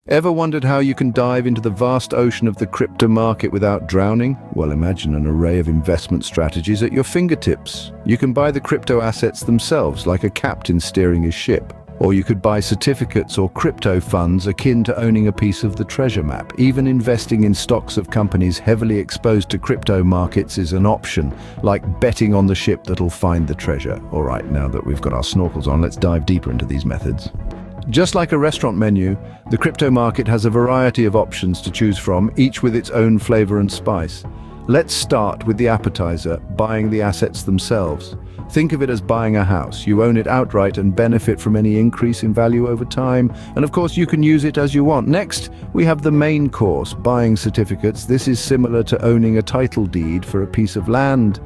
Ever wondered how you can dive into the vast ocean of the crypto market without drowning? Well, imagine an array of investment strategies at your fingertips. You can buy the crypto assets themselves, like a captain steering his ship. Or you could buy certificates or crypto funds akin to owning a piece of the treasure map. Even investing in stocks of companies heavily exposed to crypto markets is an option, like betting on the ship that'll find the treasure. All right, now that we've got our snorkels on, let's dive deeper into these methods. Just like a restaurant menu, the crypto market has a variety of options to choose from, each with its own flavor and spice. Let's start with the appetizer, buying the assets themselves. Think of it as buying a house. You own it outright and benefit from any increase in value over time. And of course, you can use it as you want. Next, we have the main course, buying certificates. This is similar to owning a title deed for a piece of land.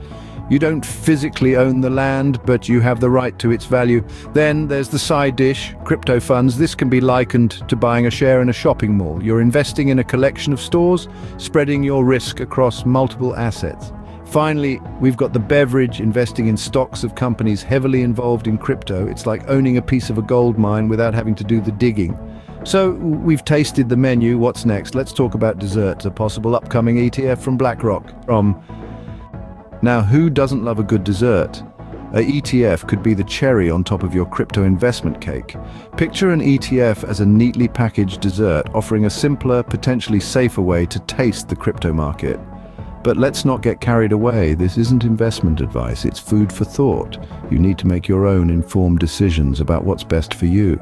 You don't physically own the land, but you have the right to its value. Then there's the side dish, crypto funds. This can be likened to buying a share in a shopping mall. You're investing in a collection of stores, spreading your risk across multiple assets. Finally, we've got the beverage, investing in stocks of companies heavily involved in crypto. It's like owning a piece of a gold mine without having to do the digging. So we've tasted the menu. What's next? Let's talk about desserts, a possible upcoming ETF from BlackRock. Now, who doesn't love a good dessert? A ETF could be the cherry on top of your crypto investment cake. Picture an ETF as a neatly packaged dessert, offering a simpler, potentially safer way to taste the crypto market. But let's not get carried away. This isn't investment advice, it's food for thought. You need to make your own informed decisions about what's best for you.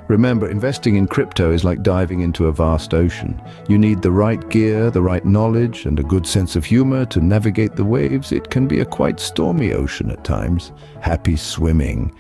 Remember, investing in crypto is like diving into a vast ocean. You need the right gear, the right knowledge, and a good sense of humor to navigate the waves. It can be a quite stormy ocean at times. Happy swimming.